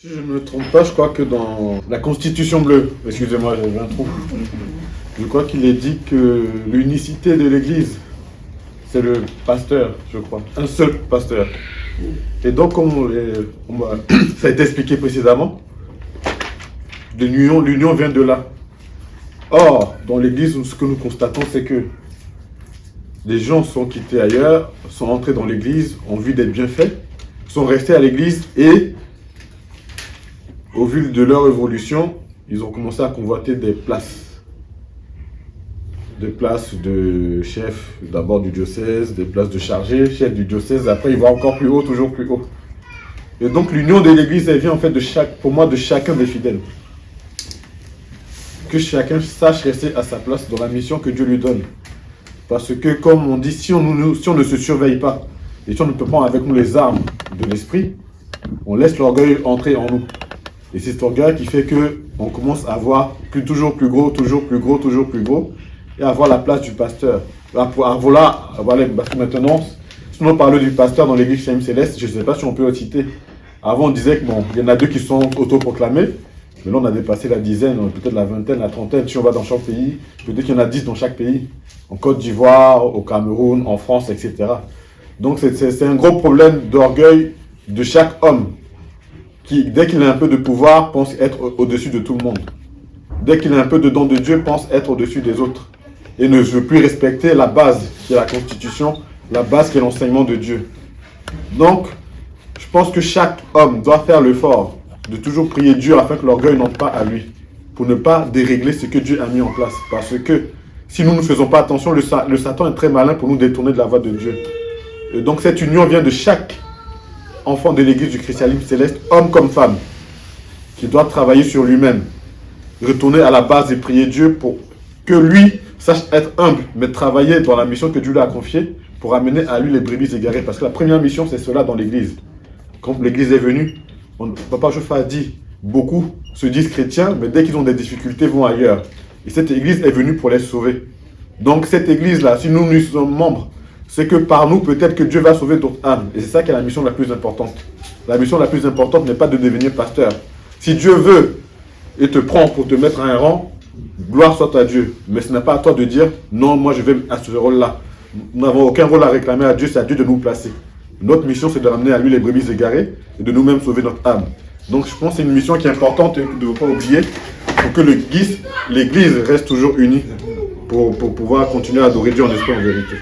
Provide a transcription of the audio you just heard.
Si je ne me trompe pas, je crois que dans la Constitution bleue, excusez-moi, j'avais un trou, je crois qu'il est dit que l'unicité de l'Église, c'est le pasteur, je crois, un seul pasteur. Et donc, ça a été expliqué précédemment, l'union vient de là. Or, dans l'Église, ce que nous constatons, c'est que les gens sont quittés ailleurs, sont entrés dans l'Église, ont vu des bienfaits, sont restés à l'Église et, au vu de leur évolution, ils ont commencé à convoiter des places. Des places de chef, d'abord du diocèse, des places de chargé, chef du diocèse, après ils vont encore plus haut, toujours plus haut. Et donc l'union de l'Église, elle vient en fait pour moi de chacun des fidèles. Que chacun sache rester à sa place dans la mission que Dieu lui donne. Parce que comme on dit, si on ne se surveille pas, et si on ne peut pas avec nous les armes de l'esprit, on laisse l'orgueil entrer en nous. Et c'est cet orgueil qui fait qu'on commence à voir toujours plus gros, toujours plus gros, toujours plus gros, et à voir la place du pasteur. Voilà, parce que maintenant, si on parle du pasteur dans l'église Chaim Céleste, je ne sais pas si on peut le citer. Avant, on disait que bon, il y en a 2 qui sont autoproclamés, mais là, on a dépassé la dizaine, peut-être la vingtaine, la trentaine. Si on va dans chaque pays, peut-être qu'il y en a 10 dans chaque pays. En Côte d'Ivoire, au Cameroun, en France, etc. Donc, c'est un gros problème d'orgueil de chaque homme qui, dès qu'il a un peu de pouvoir, pense être au-dessus de tout le monde. Dès qu'il a un peu de don de Dieu, pense être au-dessus des autres. Et ne veut plus respecter la base qui est la Constitution, la base qui est l'enseignement de Dieu. Donc, je pense que chaque homme doit faire l'effort de toujours prier Dieu afin que l'orgueil n'entre pas à lui, pour ne pas dérégler ce que Dieu a mis en place. Parce que si nous ne faisons pas attention, le Satan est très malin pour nous détourner de la voie de Dieu. Et donc cette union vient de chaque enfant de l'église du christianisme céleste, homme comme femme, qui doit travailler sur lui-même, retourner à la base et prier Dieu pour que lui sache être humble, mais travailler dans la mission que Dieu lui a confiée pour amener à lui les brebis égarées. Parce que la première mission, c'est cela dans l'église. Quand l'église est venue, Papa Joffre a dit, beaucoup se disent chrétiens, mais dès qu'ils ont des difficultés, vont ailleurs. Et cette église est venue pour les sauver. Donc cette église-là, si nous sommes membres, c'est que par nous, peut-être que Dieu va sauver d'autres âmes. Et c'est ça qui est la mission la plus importante. La mission la plus importante n'est pas de devenir pasteur. Si Dieu veut et te prend pour te mettre à un rang, gloire soit à Dieu. Mais ce n'est pas à toi de dire, non, moi je vais à ce rôle-là. Nous n'avons aucun rôle à réclamer à Dieu, c'est à Dieu de nous placer. Notre mission, c'est de ramener à lui les brebis égarées et de nous-mêmes sauver notre âme. Donc je pense que c'est une mission qui est importante et que nous ne devons pas oublier pour que l'Église reste toujours unie pour pouvoir continuer à adorer Dieu en esprit et en vérité.